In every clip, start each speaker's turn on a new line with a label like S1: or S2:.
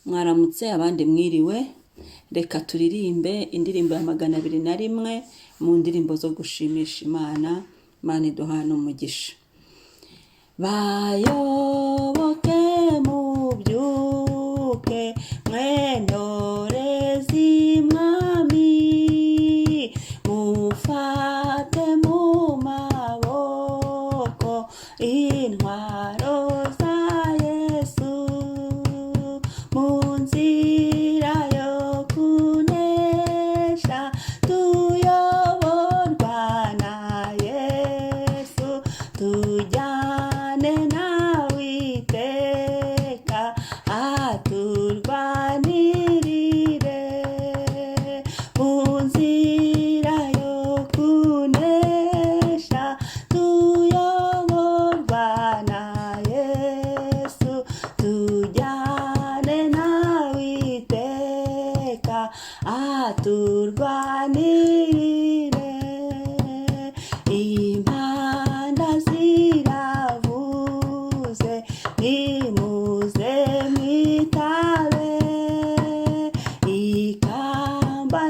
S1: Mwaramutse abandi mwiriwe, reka turirimbe indirimbo ya 201 mu ndirimbo zo gushimisha Imana. Imana iduhana umugisha. Bayoboke mubyuke mwentorezi mwami, mufate mu maboko intwaro za Yesu, mu nzira yo kunesha tuyoborwa na Yesu, tujyane nawe iteka aturwanirire, mu nzira yo kunesha tuyoborwa na Yesu, tujyane nawe iteka aturwanirire. Impanda ziravuze nimuze mwitabe, ikamba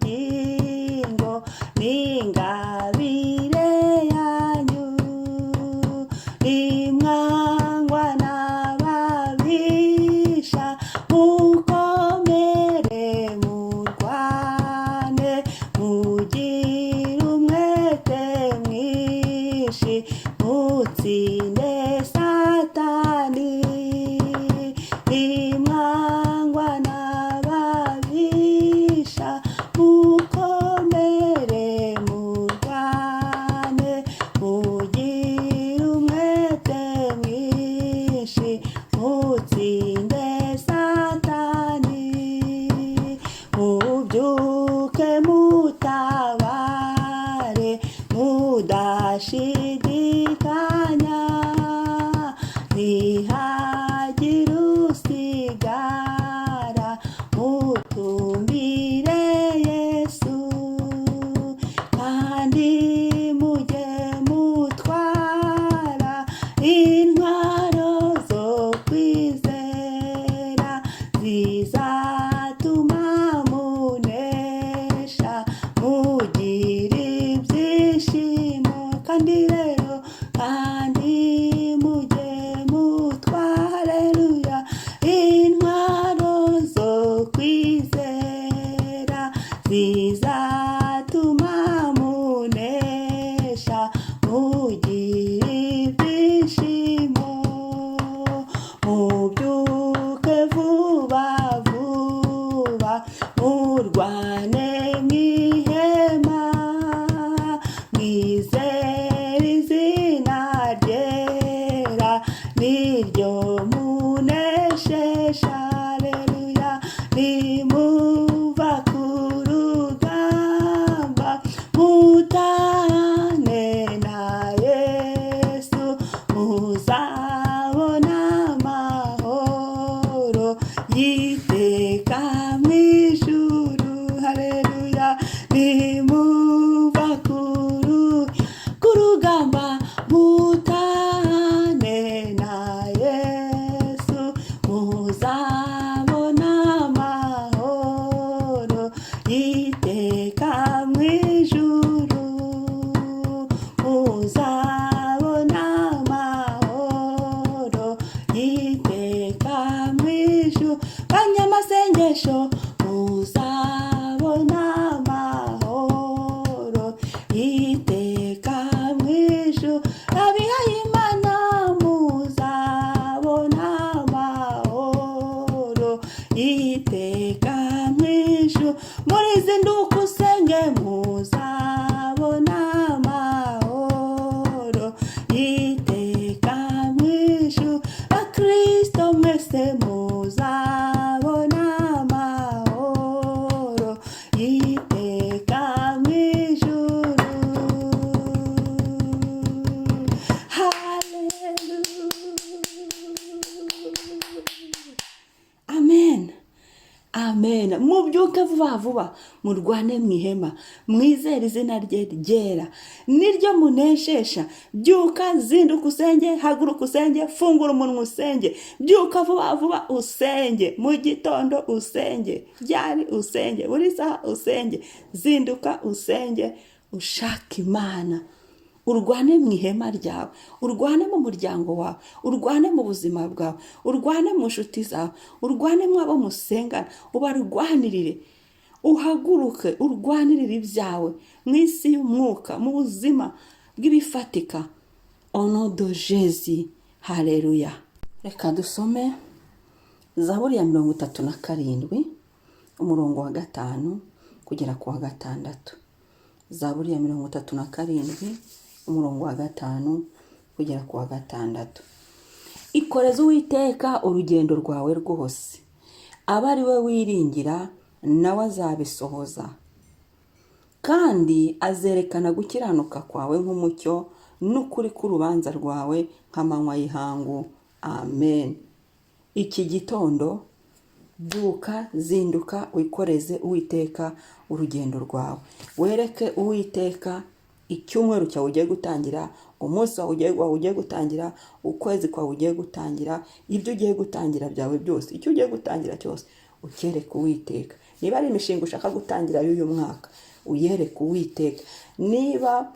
S1: ry'ubugingo n'ingabire yanyu, nimwangwa n'ababisha mukomere murwane, mugire umwete mwinshi mutsinde Satani, nimwangwa n'ababisha mukomere murwane, mugire umwete mwinshi mutsinde Satani, mubyuke mutabare mudashidikanya, ntihagire usigara mutumbire Yesu, kandi mujye mutwara intwaro zo kwizera zizatuma munesha mugira ibyishimo, kandi rero mujye mutwara intwaro zo kwizera zizatuma munesha mugira ibyishimo. Mubyuke vuba vuba murwane mwihema, mwizere izina ryera niryo muneshesha. Haleluya. Nimuva ku rugamba mutane na Yesu, muzabona amahoro y'iteka mu ijuru. Haleluya. Nimuva ku rugamba mutane na Yesu, muzabona amahoro y'iteka mu ijuru, muzabona amahoro y'iteka mu ijuru. Banyamasengesho muzabona amahoro y'iteka mu ijuru, abihaye Imana muzabona amahoro y'iteka mu ijuru, muri zinduka usenge muzabona amahoro y'iteka mu ijuru, bakristo mwese muzabona amahoro y'iteka mu ijuru. Haleluya. Amen. amen. Mubyuke vuba vuba murwane mu ihema, mwizere izina rye ryera niryo munesheje. Byuka, zinduka usenge, haguruka usenge, fungura umunwa usenge, byuka vuba vuba usenge, mu gitondo usenge, ryari usenge, buri saha usenge, zinduka usenge, ushaka Imana. Urwane mu ihema ryawe, urwane mu muryango wawe, urwane mu buzima bwawe, urwane mu nshuti zawe, urwane mu abo musengana, ubarwanirire, uhaguruke urwanirire ibyawe mu isi y'umwuka, mu buzima bw'ibifatika. Au nom de Jésus, haleluya. Reka dusome Zaburi ya 37 umurongo wa 5 kugera ku wa 6. Zaburi ya 37 umurongo wa 5 kugera ku wa 6. Ikoreze Uwiteka urugendo rwawe rwose, aba ari we wiringira, nawe azabisohoza, kandi azerekana gukiranuka kwawe nk'umucyo, n'ukuri k'urubanza rwawe nk'amanywa y'ihangu. Amen. Iki gitondo byuka, zinduka, wikoreze Uwiteka urugendo rwawe. Wereke Uwiteka icyumweru cyawe ugiye gutangira, umunsi wawe ugiye gutangira, ukwezi kwawe ugiye gutangira, ibyo ugiye gutangira byawe byose, icyo ugiye gutangira cyose ukereke Uwiteka. Niba ari imishinga ushaka gutangira y'uyu mwaka, uyereke Uwiteka. Niba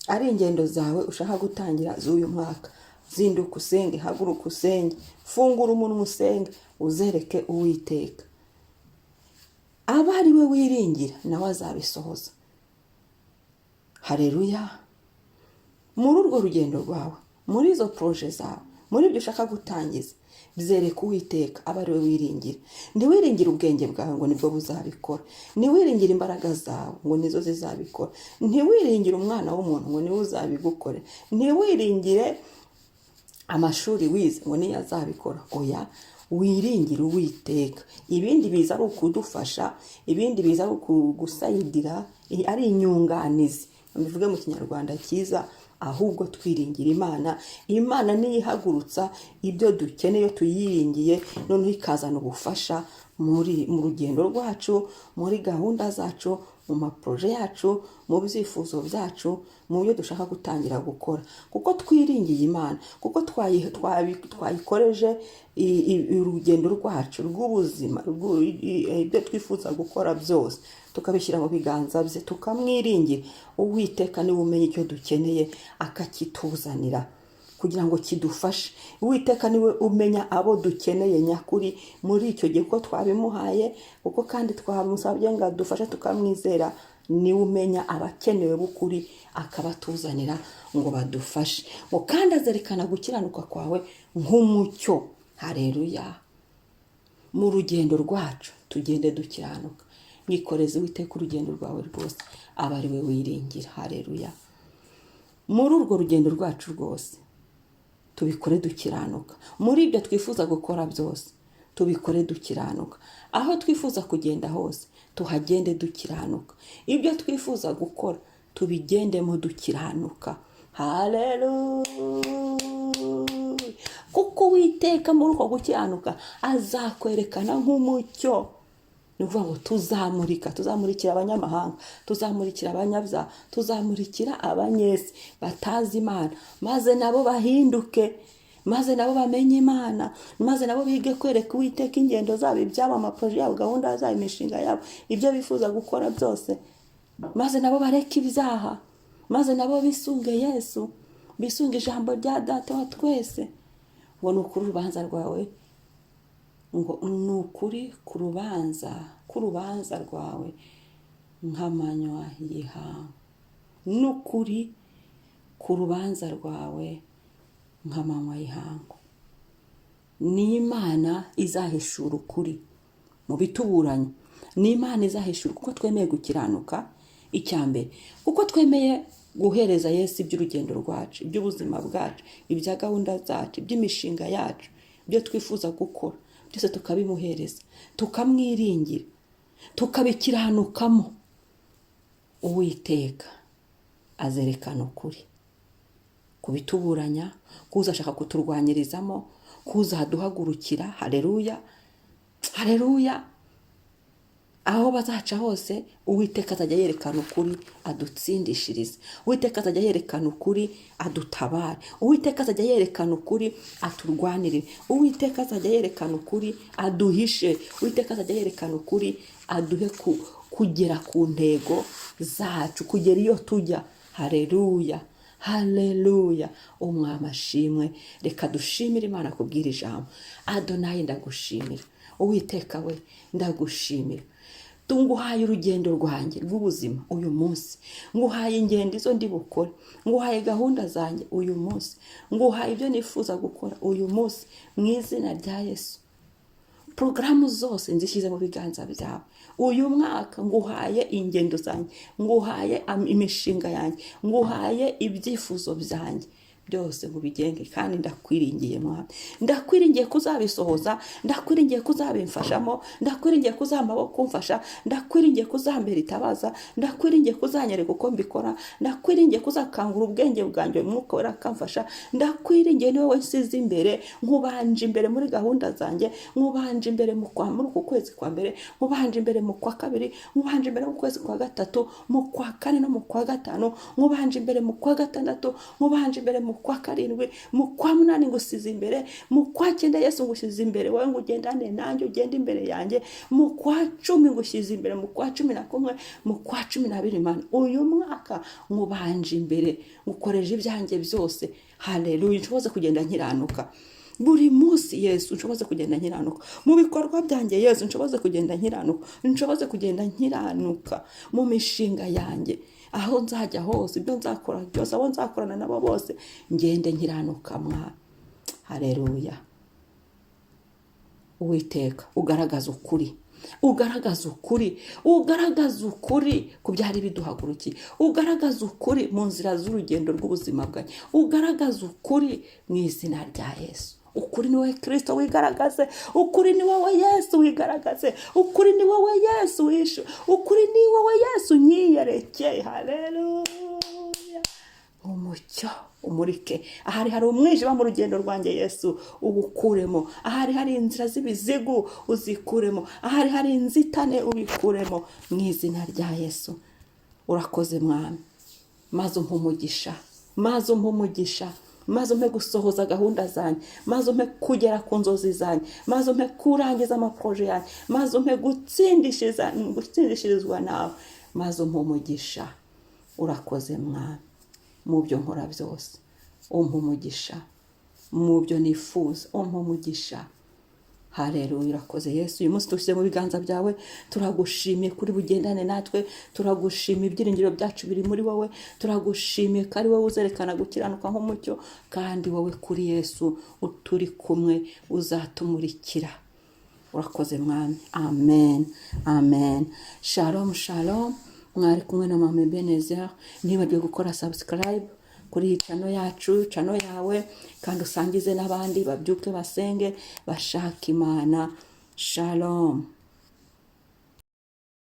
S1: ari ingendo zawe ushaka gutangira z'uyu mwaka, zinduka usenge, haguruka usenge, fungura umunwa usenge, uzereke Uwiteka. Aba ari we wiringira, nawe azabisohoza. Haleluya. Muri urwo rugendo rwawe, muri izo proje zawe, muri ibyo ushaka gutangiza, bizereke Uwiteka, aba ari we wiringira. Ntiwiringire ubwenge bwawe ngo nibwo buzabikora, ntiwiringire imbaraga zawe ngo nizo zizabikora, ntiwiringire umwana w'umuntu ngo niwe uzabigukore, ntiwiringire amashuri wize ngo niyo azabikora. Oya, wiringire Uwiteka. Ibindi biza ari ukudufasha, ibindi biza ari ukugusayidira, ari inyunganizi, bivuge mu kinyarwanda cyiza. Ahubwo twiringira Imana. Imana niyo ihagurutsa ibyo dukeneye, tuyiringiye, noneho ikazana ubufasha mu rugendo rwacu, muri gahunda zacu, mu maproje yacu, mu byifuzo byacu, mu byo dushaka gutangira gukora. Kuko twiringiye Imana, kuko twayikoreje urugendo rwacu rw'ubuzima, ibyo twifuza gukora byose tukabishyira mu biganza bye, tukamwiringira. Uwiteka niwe umenya icyo dukeneye, akakituzanira kugira ngo kidufashe. Uwiteka niwe umenya abo dukeneye nyakuri muri icyo gihe, ko twabimuhaye, kuko kandi twamusabye ngo adufashe, tukamwizera. Niwe umenya abakenewe b'ukuri, akabatuzanira ngo badufashe. Kandi azerekana gukiranuka kwawe nk'umucyo. Haleluya. Mu rugendo rwacu tugende dukiranuka. Mwikoreze Uwiteka urugendo rwawe rwose, aba ari we wiringira. Haleluya. Muri urwo rugendo rwacu rwose tubikore dukiranuka. Muri ibyo twifuza gukora byose tubikore dukiranuka. Aho twifuza kugenda hose tuhagende dukiranuka. Ibyo twifuza gukora tubigendemo dukiranuka. Haleluya. Kuko Uwiteka muri uko gukiranuka azakwerekana nk'umucyo. Ni ukuvuga ngo tuzamurikira abanyamahanga, tuzamurikira abanyabyaha, tuzamurikira abanyesi batazi Imana, maze nabo bahinduke, maze nabo bamenye Imana, maze nabo bige kwereka Uwiteka ingendo zabo, ibyabo, amaproje yabo, gahunda zabo, imishinga yabo, ibyo bifuza gukora byose. Maze nabo bareke ibyaha, maze nabo bisunge Yesu, bisunge ijambo rya Data wa twese. Ngo ni ukuri urubanza rwawe, ngo ni ukuri ku rubanza rwawe nk'amanywa y'ihangu. Ni ukuri ku rubanza rwawe nk'amanywa y'ihangu. Ni Imana izahishura ukuri mu bituburanye. Ni Imana izahishura, kuko twemeye gukiranuka. Icyambere, kuko twemeye guhereza Yesu iby'urugendo rwacu, iby'ubuzima bwacu, ibya gahunda zacu, iby'imishinga yacu, ibyo twifuza gukora byose tukabimuhereza, tukamwiringira, tukabikiranukamo. Uwiteka azerekana ukuri kubituburanya, kuza ashaka kuturwanyirizamo, kuza haduhagurukira. Haleluya. Haleluya. aho bazaca hose Uwiteka azajya yerekana ukuri adutsindishirize. Uwiteka azajya yerekana ukuri adutabare. Uwiteka azajya yerekana ukuri aturwanirire. Uwiteka azajya yerekana ukuri aduhishe. Uwiteka azajya yerekana ukuri aduhe kugera ku ntego zacu, kugera iyo tujya. Haleluya, haleluya. Umwami ashimwe. Reka dushimire Imana kubwira ijambo. Adonayi ndagushimira. Uwiteka we ndagushimira. Nguhaye urugendo rwanjye rw'ubuzima uyu munsi. Nguhaye ingendo izo ndi bukore. Nguhaye gahunda zanjye uyu munsi. Nguhaye ibyo nifuza gukora uyu munsi mu izina rya Yesu. Porogaramu zose nzishyize mu biganza byawe. Uyu mwaka nguhaye ingendo zanjye, nguhaye imishinga yanjye, nguhaye ibyifuzo byanjye. Byose mubigenge kandi ndakwiringiye Mwami. Ndakwiringiye kuzabisohoza, ndakwiringiye kuzabimfashamo, ndakwiringiye kuzamaboko kumfasha, ndakwiringiye kuzambera itabaza, ndakwiringiye kuzanyereka uko mbikora, ndakwiringiye kuzakangura ubwenge bwanjye Mwuka Wera akamfasha, ndakwiringiye ni wowe nsize imbere, nkubanje imbere muri gahunda zanjye, nkubanje imbere muri uku kwezi kwa mbere, nkubanje imbere mu kwa kabiri, nkubanje imbere mu kwezi kwa gatatu, mu kwa kane no mu kwa gatanu, nkubanje imbere mu kwa gatandatu, nkubanje imbere mu kwa karindwi, mu kwa munani ngusize imbere, mu kwa cyenda Yesu ngusize imbere, wowe ngugendane nanjye ugende imbere yanjye, mu kwa 10 ngusize imbere, mu kwa 11, mu kwa 12 Mana. Uyu mwaka nkubanje imbere, ngukoreje ibyanjye byose. Haleluya. Nshoboze kugenda nkiranuka buri munsi Yesu, nshoboze kugenda nkiranuka mu bikorwa byanjye Yesu, nshoboze kugenda nkiranuka, nshoboze kugenda nkiranuka mu mishinga yanjye, aho nzajya hose, ibyo nzakora byose, abo nzakorana nabo bose ngende nkiranuka Mwami. Haleluya. Uwiteka ugaragaza ukuri, ugaragaza ukuri, ugaragaza ukuri ku byari biduhagurukiye, ugaragaza ukuri mu nzira z'urugendo rw'ubuzima bwanjye, ugaragaza ukuri mu izina rya Yesu. Ukuri ni wowe Kristo wigaragaze, ukuri ni wowe Yesu wigaragaze, ukuri ni wowe Yesu wishu, ukuri ni wowe Yesu nyiyerekeye. Haleluya. Umucyo umurike ahari hari umwijima mu rugendo rwanjye Yesu, ubukuremo. Ahari hari inzira z'ibizigu uzikuremo, ahari hari inzitane ubikuremo mu izina rya Yesu. Urakoze Mwami. Maze umpe umugisha, maze umpe umugisha, maze umpe gusohoza gahunda zanjye, maze umpe kugera ku nzozi zanjye, maze umpe kurangiza amaproje yanjye, maze umpe gutsindishirizwa nawe, maze umpe umugisha. Urakoze Mwami mu byo nkora byose. Umpe umugisha mu byo nifuza, umpe umugisha. Haleluya. Urakoze Yesu. Uyu munsi dushyize mu biganza byawe, turagushimiye kuri bugendane natwe, turagushimiye ibyiringiro byacu biri muri wowe, turagushimiye ko ari wowe uzerekana gukiranuka nk'umucyo, kandi wowe kuri Yesu uturi kumwe uzatumurikira. Urakoze Mwami. Amen, amen. Shalom, shalom. Mwari kumwe na Mama Ebenezer. Ntibagiwe gukora subscribe kuri iyi channel yacu, channel yawe, kandi usangize n'abandi babyuke basenge bashaka Imana. Shalom.